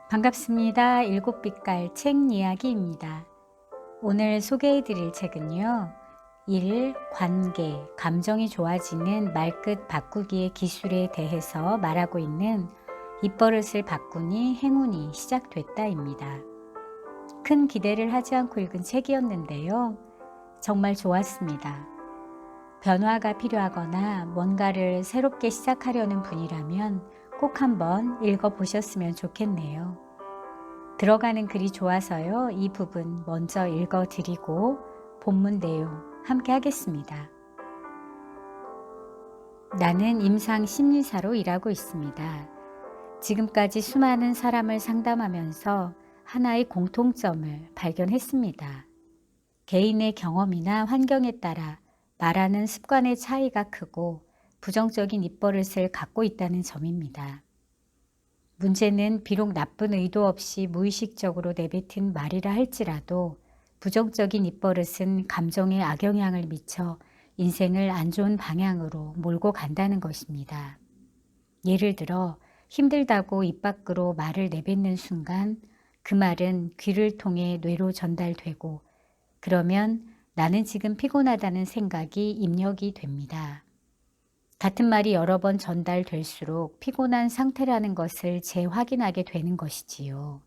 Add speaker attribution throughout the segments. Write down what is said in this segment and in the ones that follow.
Speaker 1: 반갑습니다. 일곱 빛깔 책 이야기입니다. 오늘 소개해 드릴 책은요. 일, 관계, 감정이 좋아지는 말끝 바꾸기의 기술에 대해서 말하고 있는 입버릇을 바꾸니 행운이 시작됐다입니다. 큰 기대를 하지 않고 읽은 책이었는데요. 정말 좋았습니다. 변화가 필요하거나 뭔가를 새롭게 시작하려는 분이라면 꼭 한번 읽어보셨으면 좋겠네요. 들어가는 글이 좋아서요. 이 부분 먼저 읽어드리고 본문 내용 함께 하겠습니다. 나는 임상 심리사로 일하고 있습니다. 지금까지 수많은 사람을 상담하면서 하나의 공통점을 발견했습니다. 개인의 경험이나 환경에 따라 말하는 습관의 차이가 크고 부정적인 입버릇을 갖고 있다는 점입니다. 문제는 비록 나쁜 의도 없이 무의식적으로 내뱉은 말이라 할지라도 부정적인 입버릇은 감정에 악영향을 미쳐 인생을 안 좋은 방향으로 몰고 간다는 것입니다. 예를 들어 힘들다고 입 밖으로 말을 내뱉는 순간 그 말은 귀를 통해 뇌로 전달되고 그러면 나는 지금 피곤하다는 생각이 입력이 됩니다. 같은 말이 여러 번 전달될수록 피곤한 상태라는 것을 재확인하게 되는 것이지요.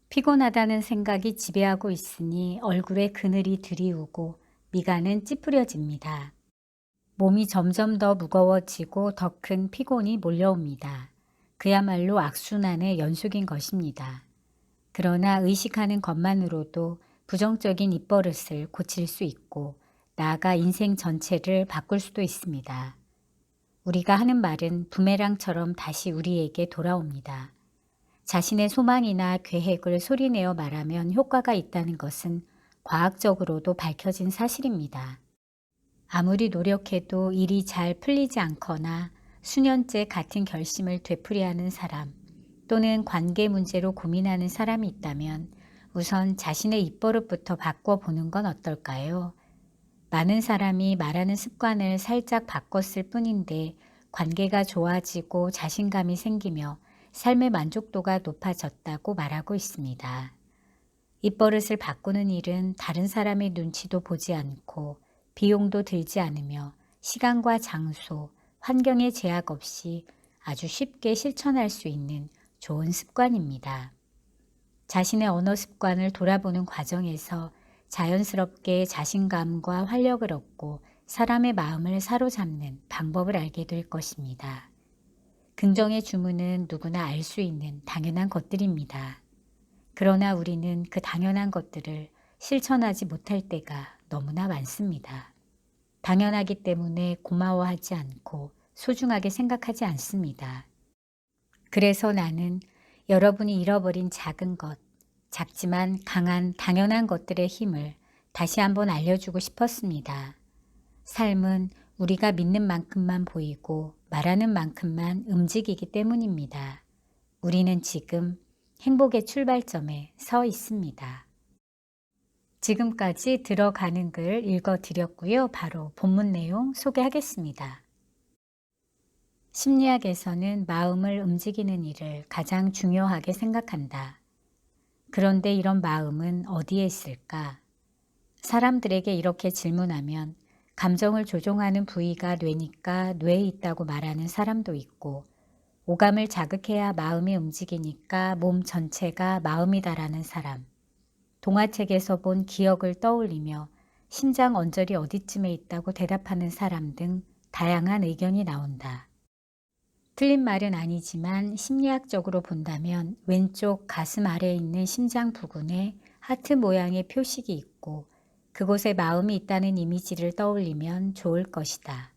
Speaker 1: 피곤하다는 생각이 지배하고 있으니 얼굴에 그늘이 드리우고 미간은 찌푸려집니다. 몸이 점점 더 무거워지고 더 큰 피곤이 몰려옵니다. 그야말로 악순환의 연속인 것입니다. 그러나 의식하는 것만으로도 부정적인 입버릇을 고칠 수 있고 나아가 인생 전체를 바꿀 수도 있습니다. 우리가 하는 말은 부메랑처럼 다시 우리에게 돌아옵니다. 자신의 소망이나 계획을 소리내어 말하면 효과가 있다는 것은 과학적으로도 밝혀진 사실입니다. 아무리 노력해도 일이 잘 풀리지 않거나 수년째 같은 결심을 되풀이하는 사람 또는 관계 문제로 고민하는 사람이 있다면 우선 자신의 입버릇부터 바꿔보는 건 어떨까요? 많은 사람이 말하는 습관을 살짝 바꿨을 뿐인데 관계가 좋아지고 자신감이 생기며 삶의 만족도가 높아졌다고 말하고 있습니다. 입버릇을 바꾸는 일은 다른 사람의 눈치도 보지 않고 비용도 들지 않으며 시간과 장소, 환경의 제약 없이 아주 쉽게 실천할 수 있는 좋은 습관입니다. 자신의 언어 습관을 돌아보는 과정에서 자연스럽게 자신감과 활력을 얻고 사람의 마음을 사로잡는 방법을 알게 될 것입니다. 긍정의 주문은 누구나 알 수 있는 당연한 것들입니다. 그러나 우리는 그 당연한 것들을 실천하지 못할 때가 너무나 많습니다. 당연하기 때문에 고마워하지 않고 소중하게 생각하지 않습니다. 그래서 나는 여러분이 잃어버린 작은 것, 작지만 강한 당연한 것들의 힘을 다시 한번 알려주고 싶었습니다. 삶은 우리가 믿는 만큼만 보이고 말하는 만큼만 움직이기 때문입니다. 우리는 지금 행복의 출발점에 서 있습니다. 지금까지 들어가는 글 읽어드렸고요. 바로 본문 내용 소개하겠습니다. 심리학에서는 마음을 움직이는 일을 가장 중요하게 생각한다. 그런데 이런 마음은 어디에 있을까? 사람들에게 이렇게 질문하면 감정을 조종하는 부위가 뇌니까 뇌에 있다고 말하는 사람도 있고 오감을 자극해야 마음이 움직이니까 몸 전체가 마음이다라는 사람, 동화책에서 본 기억을 떠올리며 심장 언저리 어디쯤에 있다고 대답하는 사람 등 다양한 의견이 나온다. 틀린 말은 아니지만 심리학적으로 본다면 왼쪽 가슴 아래에 있는 심장 부근에 하트 모양의 표식이 있고 그곳에 마음이 있다는 이미지를 떠올리면 좋을 것이다.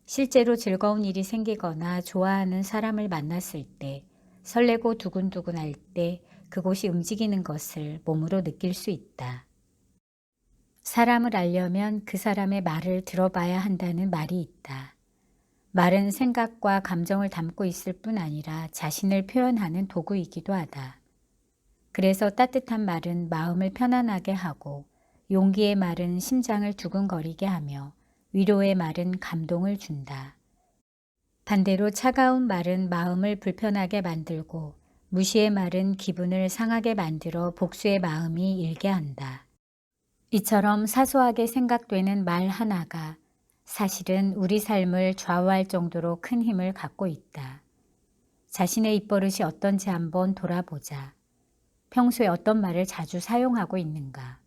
Speaker 1: 실제로 즐거운 일이 생기거나 좋아하는 사람을 만났을 때 설레고 두근두근할 때 그곳이 움직이는 것을 몸으로 느낄 수 있다. 사람을 알려면 그 사람의 말을 들어봐야 한다는 말이 있다. 말은 생각과 감정을 담고 있을 뿐 아니라 자신을 표현하는 도구이기도 하다. 그래서 따뜻한 말은 마음을 편안하게 하고 용기의 말은 심장을 두근거리게 하며 위로의 말은 감동을 준다. 반대로 차가운 말은 마음을 불편하게 만들고 무시의 말은 기분을 상하게 만들어 복수의 마음이 일게 한다. 이처럼 사소하게 생각되는 말 하나가 사실은 우리 삶을 좌우할 정도로 큰 힘을 갖고 있다. 자신의 입버릇이 어떤지 한번 돌아보자. 평소에 어떤 말을 자주 사용하고 있는가?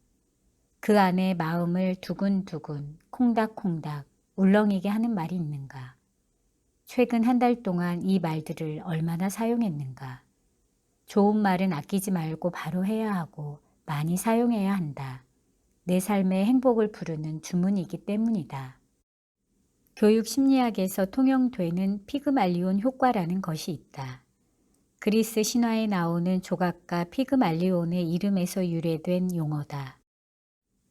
Speaker 1: 그 안에 마음을 두근두근, 콩닥콩닥, 울렁이게 하는 말이 있는가? 최근 한 달 동안 이 말들을 얼마나 사용했는가? 좋은 말은 아끼지 말고 바로 해야 하고 많이 사용해야 한다. 내 삶의 행복을 부르는 주문이기 때문이다. 교육 심리학에서 통용되는 피그말리온 효과라는 것이 있다. 그리스 신화에 나오는 조각가 피그말리온의 이름에서 유래된 용어다.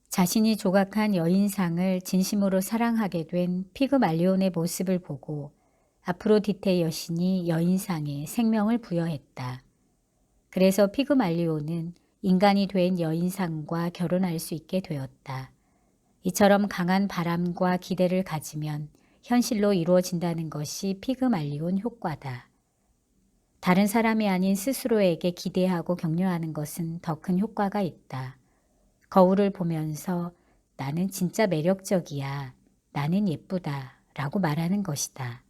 Speaker 1: 자신이 조각한 여인상을 진심으로 사랑하게 된 피그말리온의 모습을 보고 아프로디테 여신이 여인상에 생명을 부여했다. 그래서 피그말리온은 인간이 된 여인상과 결혼할 수 있게 되었다. 이처럼 강한 바람과 기대를 가지면 현실로 이루어진다는 것이 피그말리온 효과다. 다른 사람이 아닌 스스로에게 기대하고 격려하는 것은 더 큰 효과가 있다. 거울을 보면서 나는 진짜 매력적이야, 나는 예쁘다 라고 말하는 것이다.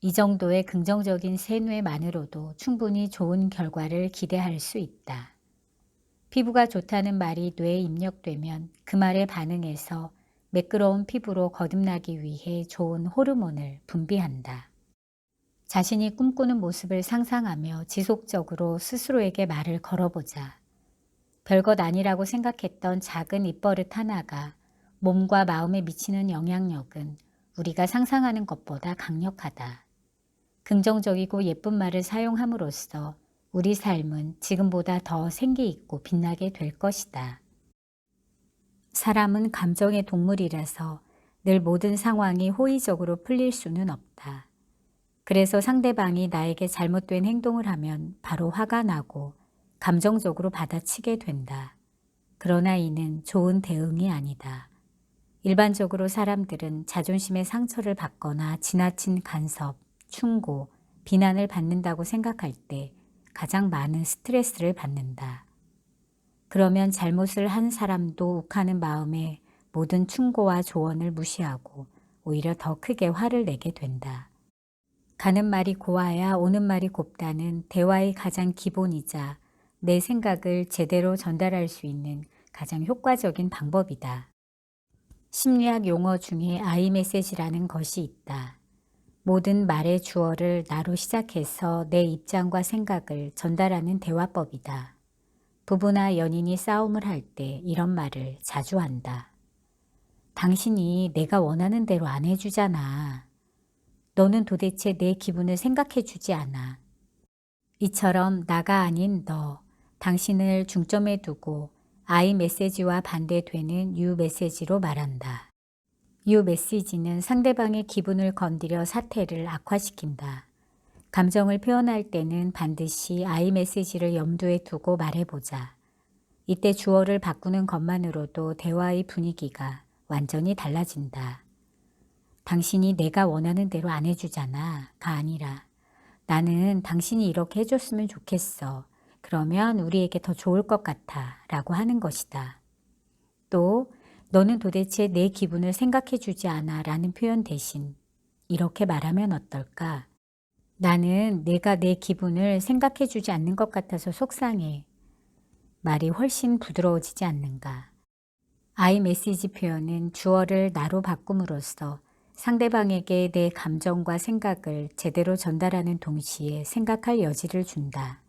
Speaker 1: 이 정도의 긍정적인 세뇌만으로도 충분히 좋은 결과를 기대할 수 있다. 피부가 좋다는 말이 뇌에 입력되면 그 말에 반응해서 매끄러운 피부로 거듭나기 위해 좋은 호르몬을 분비한다. 자신이 꿈꾸는 모습을 상상하며 지속적으로 스스로에게 말을 걸어보자. 별것 아니라고 생각했던 작은 입버릇 하나가 몸과 마음에 미치는 영향력은 우리가 상상하는 것보다 강력하다. 긍정적이고 예쁜 말을 사용함으로써 우리 삶은 지금보다 더 생기 있고 빛나게 될 것이다. 사람은 감정의 동물이라서 늘 모든 상황이 호의적으로 풀릴 수는 없다. 그래서 상대방이 나에게 잘못된 행동을 하면 바로 화가 나고 감정적으로 받아치게 된다. 그러나 이는 좋은 대응이 아니다. 일반적으로 사람들은 자존심의 상처를 받거나 지나친 간섭, 충고, 비난을 받는다고 생각할 때 가장 많은 스트레스를 받는다. 그러면 잘못을 한 사람도 욱하는 마음에 모든 충고와 조언을 무시하고 오히려 더 크게 화를 내게 된다. 가는 말이 고와야 오는 말이 곱다는 대화의 가장 기본이자 내 생각을 제대로 전달할 수 있는 가장 효과적인 방법이다. 심리학 용어 중에 I 메시지라는 것이 있다. 모든 말의 주어를 나로 시작해서 내 입장과 생각을 전달하는 대화법이다. 부부나 연인이 싸움을 할 때 이런 말을 자주 한다. 당신이 내가 원하는 대로 안 해주잖아. 너는 도대체 내 기분을 생각해 주지 않아. 이처럼 나가 아닌 너, 당신을 중점에 두고 I 메시지와 반대되는 U 메시지로 말한다. U 메시지는 상대방의 기분을 건드려 사태를 악화시킨다. 감정을 표현할 때는 반드시 I 메시지를 염두에 두고 말해보자. 이때 주어를 바꾸는 것만으로도 대화의 분위기가 완전히 달라진다. 당신이 내가 원하는 대로 안 해주잖아.가 아니라 나는 당신이 이렇게 해줬으면 좋겠어. 그러면 우리에게 더 좋을 것 같아. 라고 하는 것이다. 또 너는 도대체 내 기분을 생각해 주지 않아 라는 표현 대신 이렇게 말하면 어떨까? 나는 내가 내 기분을 생각해 주지 않는 것 같아서 속상해. 말이 훨씬 부드러워지지 않는가? I 메시지 표현은 주어를 나로 바꿈으로써 상대방에게 내 감정과 생각을 제대로 전달하는 동시에 생각할 여지를 준다.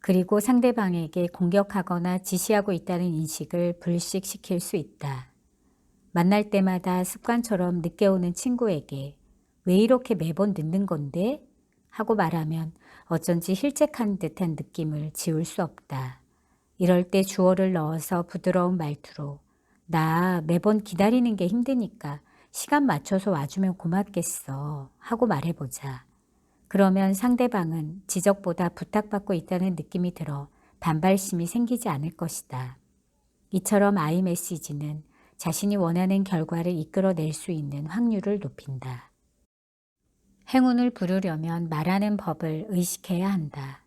Speaker 1: 그리고 상대방에게 공격하거나 지시하고 있다는 인식을 불식시킬 수 있다. 만날 때마다 습관처럼 늦게 오는 친구에게 왜 이렇게 매번 늦는 건데? 하고 말하면 어쩐지 실책한 듯한 느낌을 지울 수 없다. 이럴 때 주어를 넣어서 부드러운 말투로 나 매번 기다리는 게 힘드니까 시간 맞춰서 와주면 고맙겠어 하고 말해보자. 그러면 상대방은 지적보다 부탁받고 있다는 느낌이 들어 반발심이 생기지 않을 것이다. 이처럼 I 메시지는 자신이 원하는 결과를 이끌어낼 수 있는 확률을 높인다. 행운을 부르려면 말하는 법을 의식해야 한다.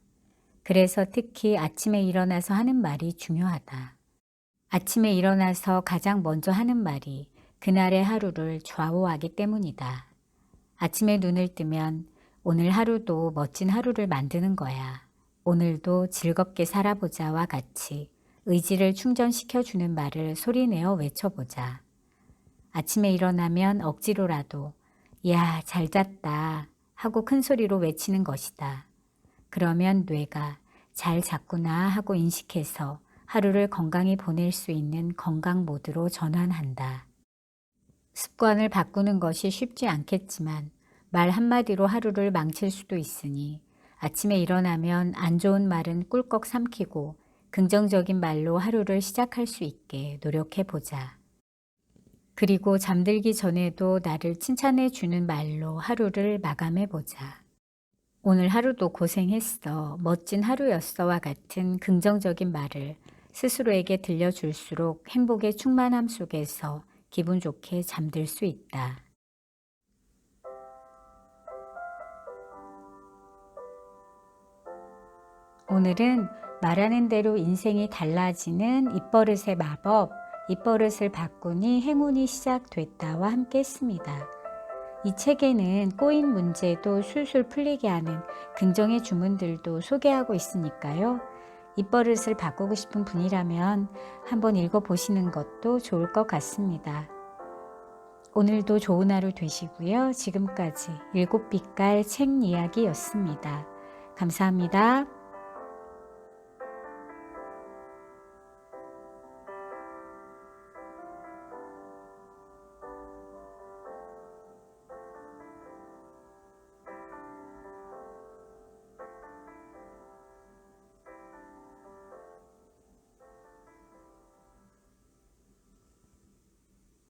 Speaker 1: 그래서 특히 아침에 일어나서 하는 말이 중요하다. 아침에 일어나서 가장 먼저 하는 말이 그날의 하루를 좌우하기 때문이다. 아침에 눈을 뜨면 오늘 하루도 멋진 하루를 만드는 거야. 오늘도 즐겁게 살아보자와 같이 의지를 충전시켜주는 말을 소리내어 외쳐보자. 아침에 일어나면 억지로라도 야, 잘 잤다 하고 큰 소리로 외치는 것이다. 그러면 뇌가 잘 잤구나 하고 인식해서 하루를 건강히 보낼 수 있는 건강 모드로 전환한다. 습관을 바꾸는 것이 쉽지 않겠지만 말 한마디로 하루를 망칠 수도 있으니 아침에 일어나면 안 좋은 말은 꿀꺽 삼키고 긍정적인 말로 하루를 시작할 수 있게 노력해 보자. 그리고 잠들기 전에도 나를 칭찬해 주는 말로 하루를 마감해 보자. 오늘 하루도 고생했어, 멋진 하루였어와 같은 긍정적인 말을 스스로에게 들려줄수록 행복의 충만함 속에서 기분 좋게 잠들 수 있다. 오늘은 말하는 대로 인생이 달라지는 입버릇의 마법, 입버릇을 바꾸니 행운이 시작됐다와 함께 했습니다. 이 책에는 꼬인 문제도 술술 풀리게 하는 긍정의 주문들도 소개하고 있으니까요. 입버릇을 바꾸고 싶은 분이라면 한번 읽어보시는 것도 좋을 것 같습니다. 오늘도 좋은 하루 되시고요. 지금까지 7빛깔 책 이야기였습니다. 감사합니다.